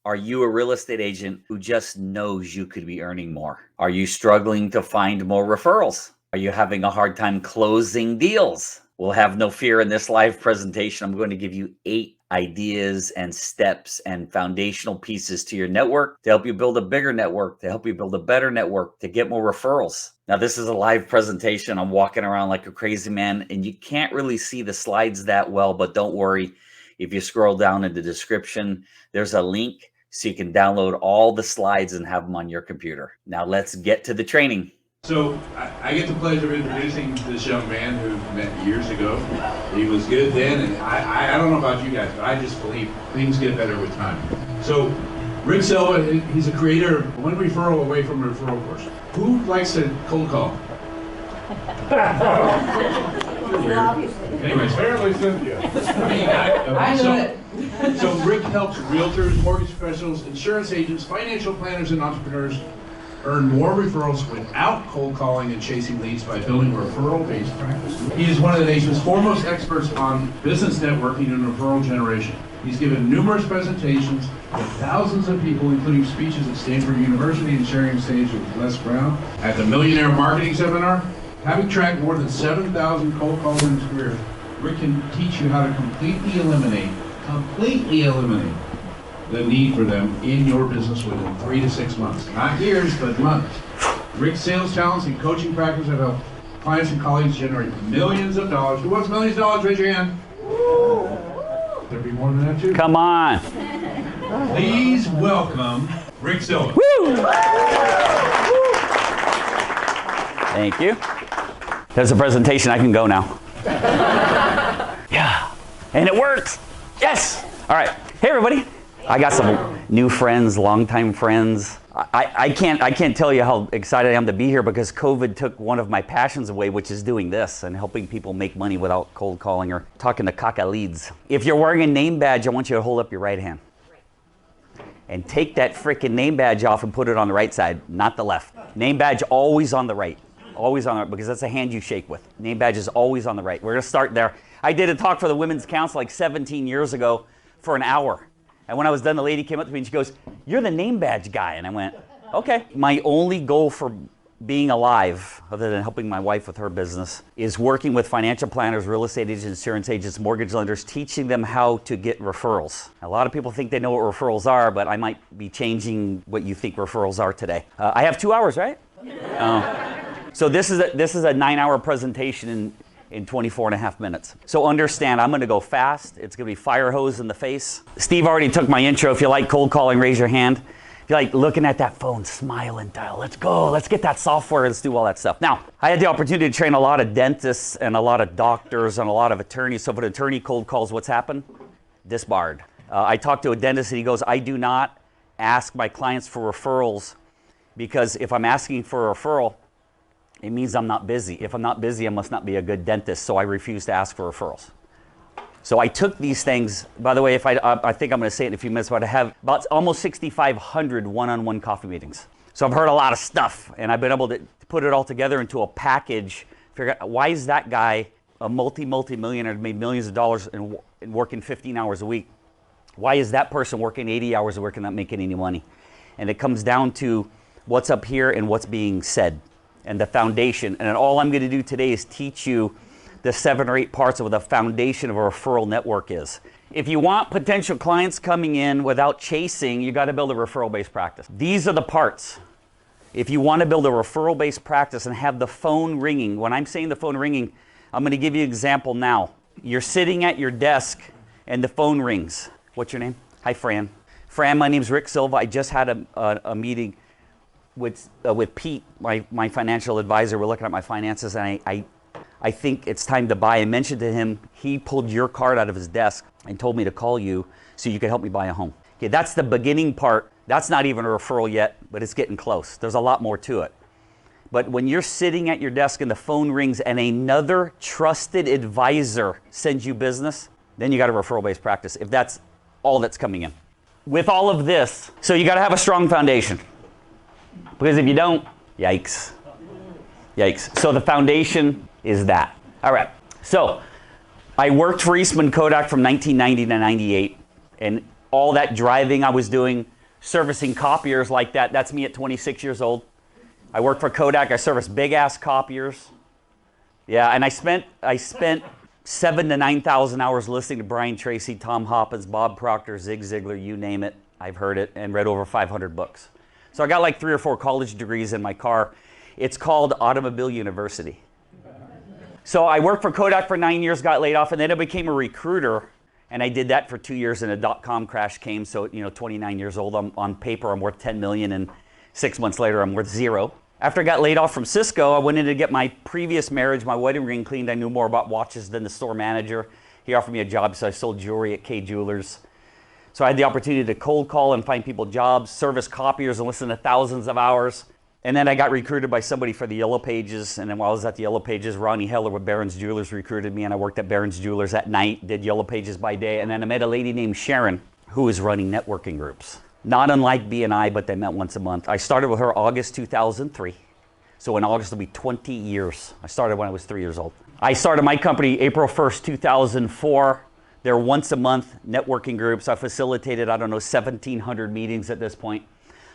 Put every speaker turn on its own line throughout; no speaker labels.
Are you a real estate agent who just knows you could be earning more? Are you struggling to find more referrals? Are you having a hard time closing deals? Well, have no fear. In this live presentation, I'm going to give you 8 ideas and steps and foundational pieces to your network to help you build a bigger network, to help you build a better network, to get more referrals. Now, this is a live presentation. I'm walking around like a crazy man, and you can't really see the slides that well, but don't worry. If you scroll down in the description, there's a link so you can download all the slides and have them on your computer. Now let's get to the training.
So I get the pleasure of introducing this young man who met years ago. He was good then, and I don't know about you guys, but I just believe things get better with time. So Rick Silva, he's a creator of One Referral Away from a Referral course. Who likes to cold call? Anyways, apparently Cynthia. I know it. So Rick helps realtors, mortgage professionals, insurance agents, financial planners, and entrepreneurs earn more referrals without cold calling and chasing leads by building a referral-based practice. He is one of the nation's foremost experts on business networking and referral generation. He's given numerous presentations to thousands of people, including speeches at Stanford University and sharing stage with Les Brown at the Millionaire Marketing Seminar. Having tracked more than 7,000 cold calls in his career, Rick can teach you how to completely eliminate the need for them in your business within 3 to 6 months. Not years, but months. Rick's sales talents and coaching practice have helped clients and colleagues generate millions of dollars. Who wants millions of dollars? Raise your hand. There'd be more than that too.
Come on.
Please welcome Rick Silva.
Woo! Thank you. There's a presentation. I can go now. Yeah. And it works. Yes. All right. Hey, everybody. I got some new friends, longtime friends. I can't tell you how excited I am to be here because COVID took one of my passions away, which is doing this and helping people make money without cold calling or talking to caca leads. If you're wearing a name badge, I want you to hold up your right hand. And take that freaking name badge off and put it on the right side, not the left. Name badge always on the right. Always on the right, because that's a hand you shake with. Name badge is always on the right. We're going to start there. I did a talk for the Women's Council like 17 years ago for an hour. And when I was done, the lady came up to me and she goes, "You're the name badge guy." And I went, okay. My only goal for being alive, other than helping my wife with her business, is working with financial planners, real estate agents, insurance agents, mortgage lenders, teaching them how to get referrals. A lot of people think they know what referrals are, but I might be changing what you think referrals are today. I have 2 hours, right? So this is a 9-hour presentation in 24 and a half minutes. So understand, I'm gonna go fast. It's gonna be fire hose in the face. Steve already took my intro. If you like cold calling, raise your hand. If you like looking at that phone, smile and dial. Let's go, let's get that software, let's do all that stuff. Now, I had the opportunity to train a lot of dentists and a lot of doctors and a lot of attorneys. So if an attorney cold calls, what's happened? Disbarred. I talked to a dentist and he goes, I do not ask my clients for referrals because if I'm asking for a referral, it means I'm not busy. If I'm not busy, I must not be a good dentist, so I refuse to ask for referrals. So I took these things, by the way, if I think I'm gonna say it in a few minutes, but I have about almost 6,500 one-on-one coffee meetings. So I've heard a lot of stuff, and I've been able to put it all together into a package, figure out why is that guy a multi-millionaire, made millions of dollars and working 15 hours a week? Why is that person working 80 hours a week and not making any money? And it comes down to what's up here and what's being said, and the foundation. And all I'm gonna do today is teach you the 7 or 8 parts of what the foundation of a referral network is. If you want potential clients coming in without chasing, you gotta build a referral-based practice. These are the parts. If you wanna build a referral-based practice and have the phone ringing, when I'm saying the phone ringing, I'm gonna give you an example now. You're sitting at your desk and the phone rings. What's your name? Hi, Fran. Fran, my name's Rick Silva. I just had a meeting with Pete, my financial advisor. We're looking at my finances, and I think it's time to buy. I mentioned to him, he pulled your card out of his desk and told me to call you so you could help me buy a home. Okay, that's the beginning part. That's not even a referral yet, but it's getting close. There's a lot more to it. But when you're sitting at your desk and the phone rings and another trusted advisor sends you business, then you got a referral-based practice, if that's all that's coming in. With all of this, so you got to have a strong foundation. Because if you don't, yikes. Yikes. So the foundation is that. All right. So I worked for Eastman Kodak from 1990 to 98. And all that driving I was doing servicing copiers like that. That's me at 26 years old. I worked for Kodak. I serviced big ass copiers. Yeah, and I spent 7,000 to 9,000 hours listening to Brian Tracy, Tom Hoppins, Bob Proctor, Zig Ziglar, you name it. I've heard it and read over 500 books. So I got like 3 or 4 college degrees in my car. It's called Automobile University. So I worked for Kodak for 9 years, got laid off, and then I became a recruiter. And I did that for 2 years, and a dot-com crash came. So, 29 years old, on paper, I'm worth 10 million, and 6 months later, I'm worth 0. After I got laid off from Cisco, I went in to get my previous marriage, my wedding ring cleaned. I knew more about watches than the store manager. He offered me a job, so I sold jewelry at K Jewelers. So I had the opportunity to cold call and find people jobs, service copiers, and listen to thousands of hours. And then I got recruited by somebody for the Yellow Pages. And then while I was at the Yellow Pages, Ronnie Heller with Barron's Jewelers recruited me, and I worked at Barron's Jewelers at night, did Yellow Pages by day. And then I met a lady named Sharon, who was running networking groups. Not unlike BNI, but they met once a month. I started with her August 2003. So in August, it'll be 20 years. I started when I was 3 years old. I started my company April 1st, 2004. They're once a month networking groups. I facilitated, 1,700 meetings at this point.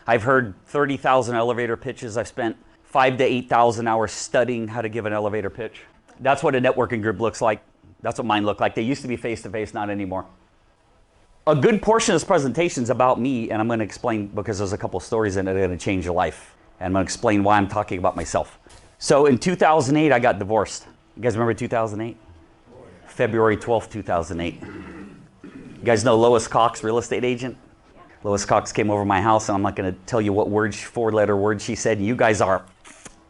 I've heard 30,000 elevator pitches. I've spent 5,000 to 8,000 hours studying how to give an elevator pitch. That's what a networking group looks like. That's what mine looked like. They used to be face-to-face, not anymore. A good portion of this presentation is about me, and I'm going to explain, because there's a couple stories in it that are going to change your life. And I'm going to explain why I'm talking about myself. So in 2008, I got divorced. You guys remember 2008? February 12th, 2008. You guys know Lois Cox, real estate agent? Lois Cox came over my house, and I'm not going to tell you what word, 4-letter word she said. You guys are,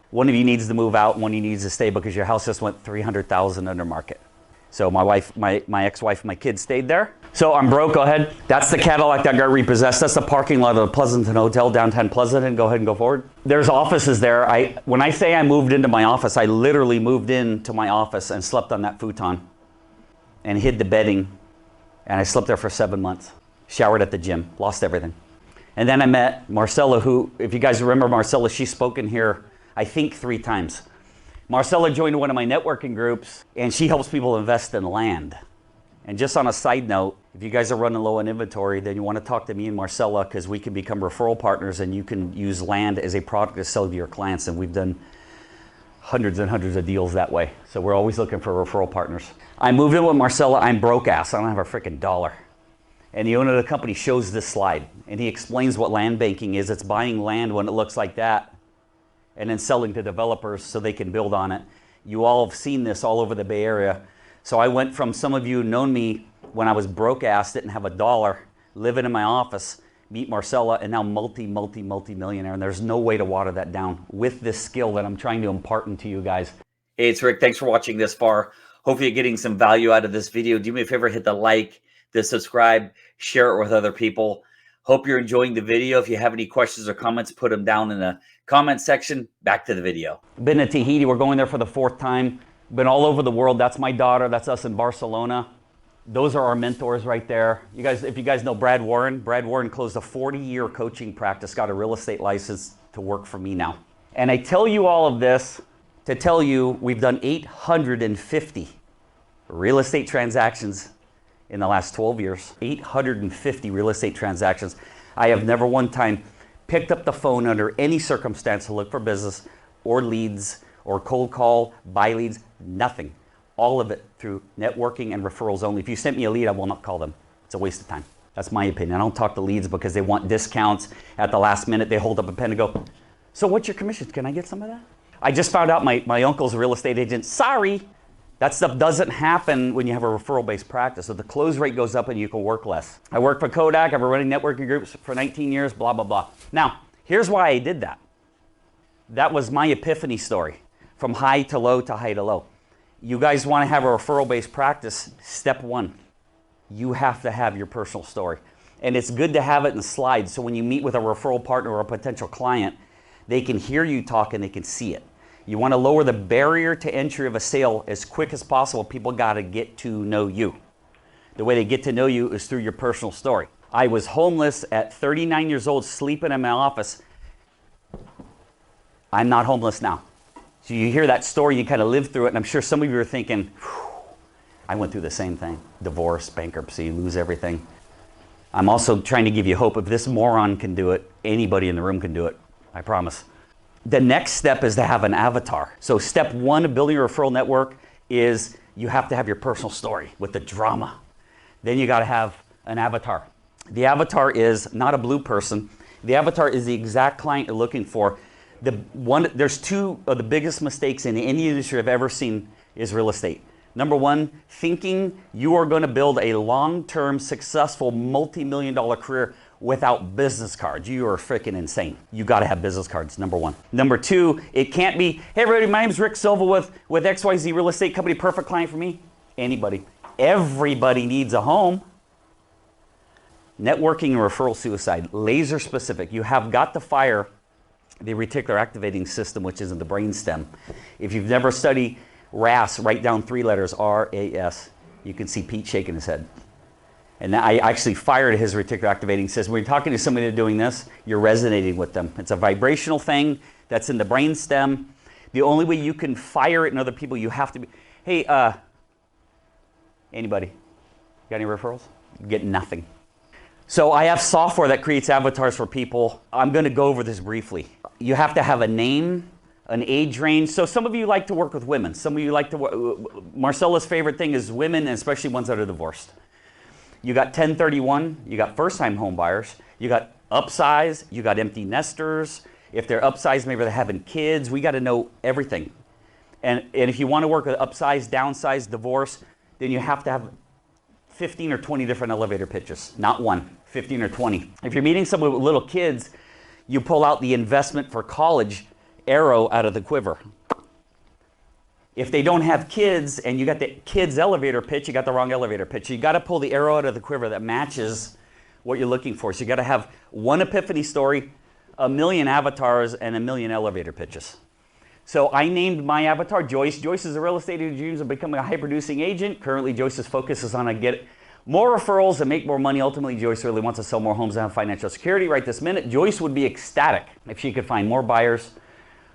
one of you needs to move out, one of you needs to stay because your house just went $300,000 under market. So my wife, my ex-wife, and my kids stayed there. So I'm broke, go ahead. That's the Cadillac that got repossessed. That's the parking lot of the Pleasanton Hotel, downtown Pleasanton. Go ahead and go forward. There's offices there. When I say I moved into my office, I literally moved into my office and slept on that futon and hid the bedding. And I slept there for 7 months. Showered at the gym, lost everything. And then I met Marcella, who, if you guys remember Marcella, she's spoken here, I think 3 times. Marcella joined one of my networking groups, and she helps people invest in land. And just on a side note, if you guys are running low on inventory, then you want to talk to me and Marcella, because we can become referral partners, and you can use land as a product to sell to your clients. And we've done hundreds and hundreds of deals that way. So we're always looking for referral partners. I moved in with Marcella. I'm broke ass. I don't have a freaking dollar. And the owner of the company shows this slide, and he explains what land banking is. It's buying land when it looks like that, and then selling to developers so they can build on it. You all have seen this all over the Bay Area. So I went from, some of you known me when I was broke ass, didn't have a dollar, living in my office, meet Marcella, and now multi-millionaire. And there's no way to water that down with this skill that I'm trying to impart into you guys. Hey, it's Rick. Thanks for watching this far. Hopefully you're getting some value out of this video. Do me a favor, hit the like, the subscribe, share it with other people. Hope you're enjoying the video. If you have any questions or comments, put them down in the comment section. Back to the video. Been to Tahiti. We're going there for the 4th time. Been all over the world. That's my daughter. That's us in Barcelona. Those are our mentors right there. You guys, if you guys know Brad Warren closed a 40-year coaching practice, got a real estate license to work for me now. And I tell you all of this to tell you we've done 850 real estate transactions in the last 12 years, 850 real estate transactions. I have never one time picked up the phone under any circumstance to look for business or leads or cold call, buy leads, nothing. All of it through networking and referrals only. If you sent me a lead, I will not call them. It's a waste of time. That's my opinion. I don't talk to leads because they want discounts at the last minute. They hold up a pen and go, so what's your commission? Can I get some of that? I just found out my uncle's a real estate agent. Sorry. That stuff doesn't happen when you have a referral-based practice. So the close rate goes up and you can work less. I work for Kodak. I've been running networking groups for 19 years, blah, blah, blah. Now, here's why I did that. That was my epiphany story, from high to low to high to low. You guys want to have a referral-based practice, step 1, you have to have your personal story. And it's good to have it in slides, so when you meet with a referral partner or a potential client, they can hear you talk and they can see it. You want to lower the barrier to entry of a sale as quick as possible. People got to get to know you. The way they get to know you is through your personal story. I was homeless at 39 years old, sleeping in my office. I'm not homeless now. So you hear that story, you kind of live through it, and I'm sure some of you are thinking, I went through the same thing. Divorce, bankruptcy, lose everything. I'm also trying to give you hope. If this moron can do it, anybody in the room can do it. I promise. The next step is to have an avatar. So step one of building a referral network is you have to have your personal story with the drama. Then you got to have an avatar. The avatar is not a blue person. The avatar is the exact client you're looking for. There's two of the biggest mistakes in any industry I've ever seen is real estate. Number one, thinking you are going to build a long-term, successful, multi-million-dollar career without business cards. You are freaking insane. You got to have business cards, number one. Number two, it can't be, hey everybody, my name's Rick Silva with XYZ Real Estate Company, perfect client for me. Anybody. Everybody needs a home. Networking and referral suicide, laser specific. You have got to fire the reticular activating system, which is in the brainstem. If you've never studied RAS, write down 3 letters, R-A-S. You can see Pete shaking his head. And I actually fired his reticular activating system. When you're talking to somebody that's doing this, you're resonating with them. It's a vibrational thing that's in the brainstem. The only way you can fire it in other people, you have to be, hey, anybody, got any referrals? You get nothing. So I have software that creates avatars for people. I'm going to go over this briefly. You have to have a name, an age range. So some of you like to work with women. Some of you like to work, Marcella's favorite thing is women, and especially ones that are divorced. You got 1031, you got first-time home buyers, you got upsize, you got empty nesters. If they're upsized, maybe they're having kids. We got to know everything. And if you want to work with upsize, downsize, divorce, then you have to have 15 or 20 different elevator pitches, not one, 15 or 20. If you're meeting someone with little kids, you pull out the investment for college arrow out of the quiver. If they don't have kids and you got the kids elevator pitch, you got the wrong elevator pitch. You got to pull the arrow out of the quiver that matches what you're looking for. So you got to have one epiphany story, 1,000,000 avatars, and 1,000,000 elevator pitches. So I named my avatar Joyce. Joyce is a real estate agent who dreams of becoming a high-producing agent. Currently, Joyce's focus is on to get more referrals and make more money. Ultimately, Joyce really wants to sell more homes and have financial security. Right this minute, Joyce would be ecstatic if she could find more buyers,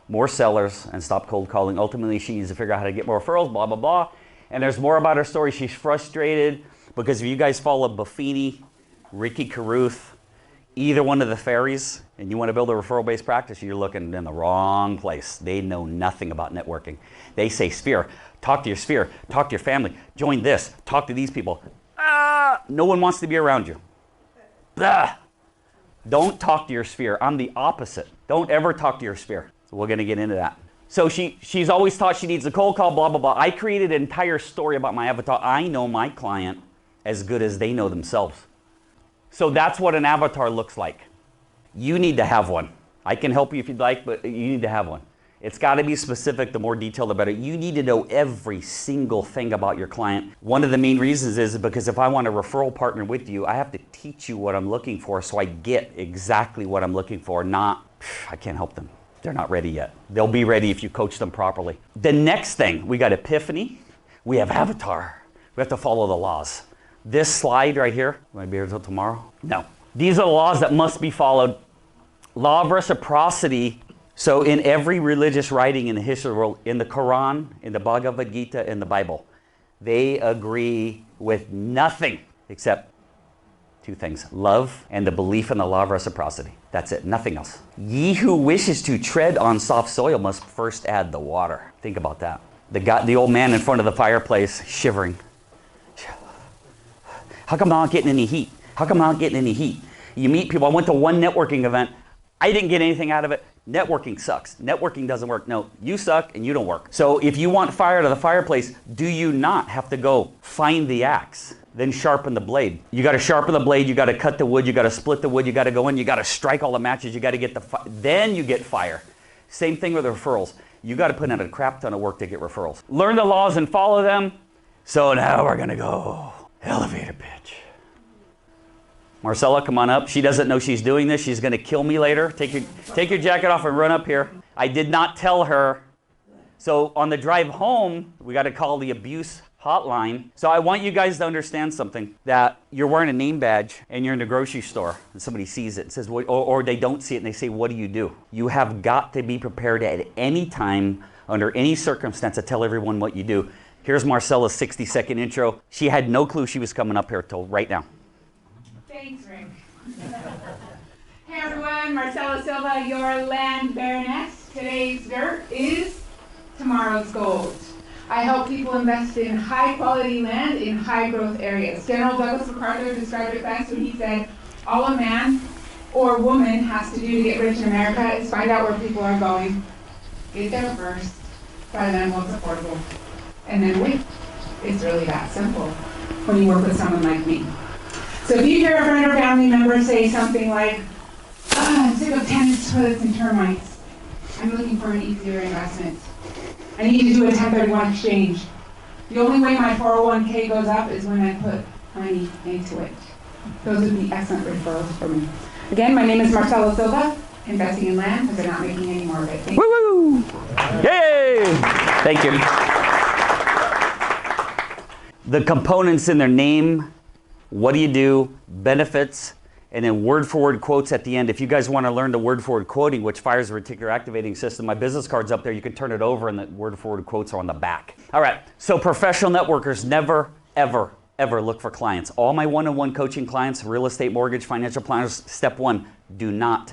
more sellers, and stop cold calling. Ultimately, she needs to figure out how to get more referrals, blah, blah, blah. And there's more about her story. She's frustrated because if you guys follow Epiphany, Ricky Caruth, either one of the fairies, and you want to build a referral-based practice, you're looking in the wrong place. They know nothing about networking. They say sphere, talk to your family, join this, talk to these people. No one wants to be around you. Don't talk to your sphere. I'm the opposite. Don't ever talk to your sphere. So we're going to get into that. So she's always thought she needs a cold call, blah, blah, blah. I created an entire story about my avatar. I know my client as good as they know themselves. So that's what an avatar looks like. You need to have one. I can help you if you'd like, but you need to have one. It's got to be specific. The more detailed, the better. You need to know every single thing about your client. One of the main reasons is because if I want a referral partner with you, I have to teach you what I'm looking for so I get exactly what I'm looking for, not, I can't help them. They're not ready yet. They'll be ready if you coach them properly. The next thing, we got Epiphany. We have avatar. We have to follow the laws. This slide right here, will I be here until tomorrow? No. These are the laws that must be followed. Law of reciprocity. So in every religious writing in the history of the world, in the Quran, in the Bhagavad Gita, in the Bible, they agree with nothing except 2 things, love and the belief in the law of reciprocity. That's it, nothing else. Ye who wishes to tread on soft soil must first add the water. Think about that. The old man in front of the fireplace shivering. How come I'm not getting any heat? How come I'm not getting any heat? You meet people. I went to one networking event. I didn't get anything out of it. Networking sucks. Networking doesn't work. No, you suck and you don't work. So if you want fire to the fireplace, do you not have to go find the axe, then sharpen the blade? You got to sharpen the blade. You got to cut the wood. You got to split the wood. You got to go in. You got to strike all the matches. You got to get then you get fire. Same thing with referrals. You got to put in a crap ton of work to get referrals. Learn the laws and follow them. So now we're going to go elevator pitch. Marcella, come on up. She doesn't know she's doing this. She's going to kill me later. Take your jacket off and run up here. I did not tell her. So on the drive home, we got to call the abuse hotline. So I want you guys to understand something, that you're wearing a name badge and you're in the grocery store and somebody sees it and says, or they don't see it and they say, what do you do? You have got to be prepared at any time, under any circumstance, to tell everyone what you do. Here's Marcella's 60-second intro. She had no clue she was coming up here till right now.
Thanks, Rick. Hey everyone, Marcella Silva, your land baroness. Today's dirt is tomorrow's gold. I help people invest in high quality land in high growth areas. General Douglas MacArthur described it best when he said, all a man or woman has to do to get rich in America is find out where people are going, get there first, find them what's affordable, and then wait. It's really that simple when you work with someone like me. So if you hear a friend or family member say something like, I'm sick of tenants, toilets, and termites. I'm looking for an easier investment. I need to do a 1031 exchange. The only way my 401k goes up is when I put money into it. Those would be excellent referrals for me. Again, my name is Marcella Silva, investing in land because they're not making any more of it. Thank
Woo! Yay! Thank you. The components in their name, what do you do, benefits, and then word-for-word quotes at the end. If you guys want to learn the word-for-word quoting, which fires the reticular activating system, my business card's up there. You can turn it over and the word-for-word quotes are on the back. All right, so professional networkers never, ever, ever look for clients. All my one-on-one coaching clients, real estate, mortgage, financial planners, step one, do not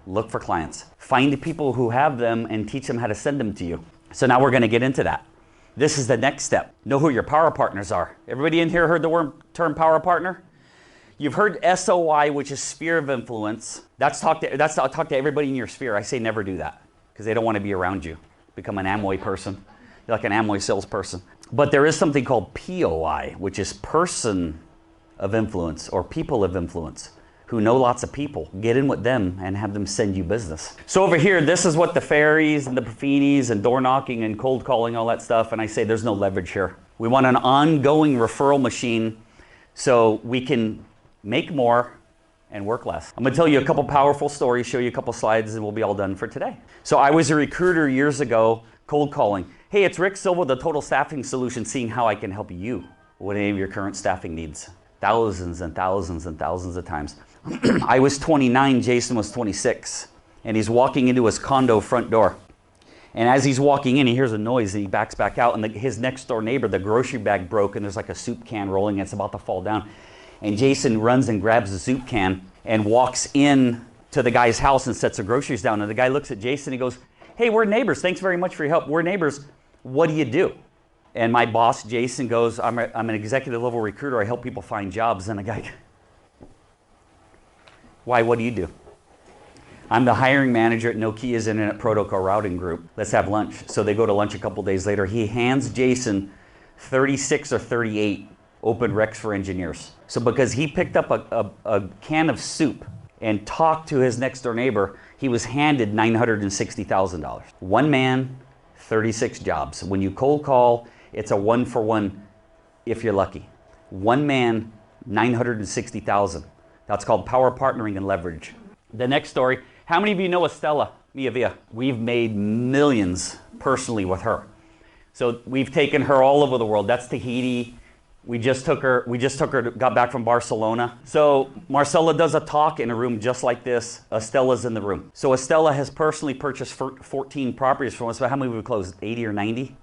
look for clients. Find the people who have them and teach them how to send them to you. So now we're going to get into that. This is the next step. Know who your power partners are. Everybody in here heard the term power partner? You've heard SOI, which is sphere of influence. That's talk to everybody in your sphere. I say never do that because they don't want to be around you. Become an Amway person. You're like an Amway salesperson. But there is something called POI, which is person of influence or people of influence who know lots of people. Get in with them and have them send you business. So over here, this is what the fairies and the Epiphanys and door knocking and cold calling, all that stuff. And I say there's no leverage here. We want an ongoing referral machine so we can make more and work less. I'm gonna tell you a couple powerful stories, show you a couple slides, and we'll be all done for today. So I was a recruiter years ago, cold calling. Hey, it's Rick Silva, the Total Staffing Solution, seeing how I can help you with any of your current staffing needs. Thousands and thousands and thousands of times. I was 29, Jason was 26, and he's walking into his condo front door. And as he's walking in, he hears a noise, and he backs back out, and his next door neighbor, the grocery bag broke, and there's like a soup can rolling, and it's about to fall down. And Jason runs and grabs the soup can and walks in to the guy's house and sets the groceries down. And the guy looks at Jason and he goes, hey, we're neighbors. Thanks very much for your help. We're neighbors. What do you do? And my boss, Jason, goes, I'm an executive level recruiter. I help people find jobs. And the guy, why, what do you do? I'm the hiring manager at Nokia's Internet Protocol Routing Group. Let's have lunch. So they go to lunch a couple days later. He hands Jason 36 or 38 open recs for engineers. So because he picked up a can of soup and talked to his next door neighbor, he was handed $960,000. One man, 36 jobs. When you cold call, it's a one for one if you're lucky. One man, 960,000. That's called power partnering and leverage. The next story, how many of you know Estella Miavia? We've made millions personally with her. So we've taken her all over the world. That's Tahiti. We just took her, got back from Barcelona. So Marcella does a talk in a room just like this. Estella's in the room. So Estella has personally purchased 14 properties from us. But how many have we closed? 80 or 90?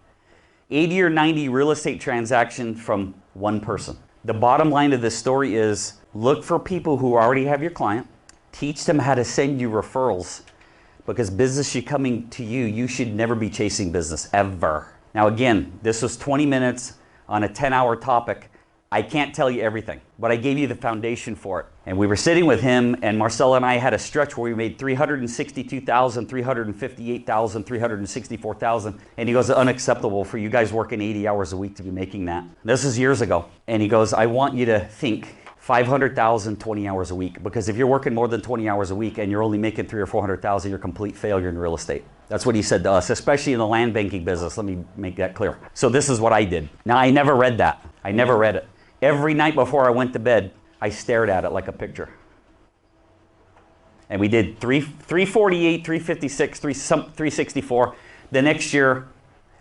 80 or 90 real estate transactions from one person. The bottom line of this story is look for people who already have your client. Teach them how to send you referrals. Because business should coming to you, you should never be chasing business, ever. Now again, this was 20 minutes on a 10-hour topic. I can't tell you everything, but I gave you the foundation for it. And we were sitting with him, and Marcella and I had a stretch where we made $362,000, $358,000, $364,000. And he goes, unacceptable for you guys working 80 hours a week to be making that. This is years ago. And he goes, I want you to think 500,000, 20 hours a week. Because if you're working more than 20 hours a week and you're only making 300,000 or 400,000, you're a complete failure in real estate. That's what he said to us, especially in the land banking business. Let me make that clear. So this is what I did. Now, I never read that. I never read it. Every night before I went to bed, I stared at it like a picture. And we did 348, 356, 364. The next year,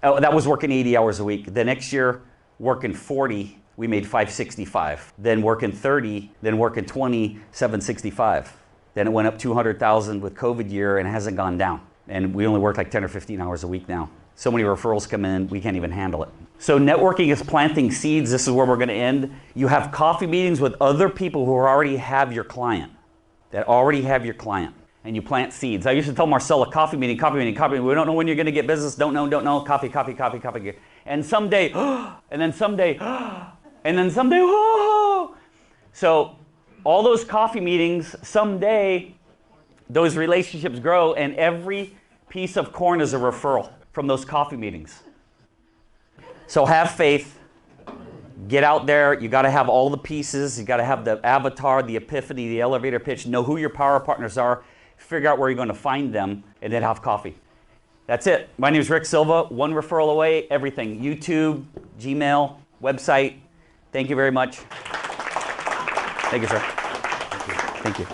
that was working 80 hours a week. The next year, working 40, we made 565. Then working 30, then working 20, 765. Then it went up 200,000 with COVID year and it hasn't gone down. And we only work like 10 or 15 hours a week now. So many referrals come in, we can't even handle it. So networking is planting seeds. This is where we're going to end. You have coffee meetings with other people who already have your client. that already have your client, and you plant seeds. I used to tell Marcella, coffee meeting, coffee meeting, coffee meeting. We don't know when you're going to get business. Don't know. Coffee, coffee, coffee, coffee. And someday, and then someday, and then someday, So all those coffee meetings, someday, those relationships grow, and every piece of corn is a referral from those coffee meetings. So have faith. Get out there. You got to have all the pieces. You got to have the avatar, the epiphany, the elevator pitch. Know who your power partners are. Figure out where you're going to find them, and then have coffee. That's it. My name is Rick Silva. One referral away. Everything. YouTube, Gmail, website. Thank you very much. Thank you, sir. Thank you.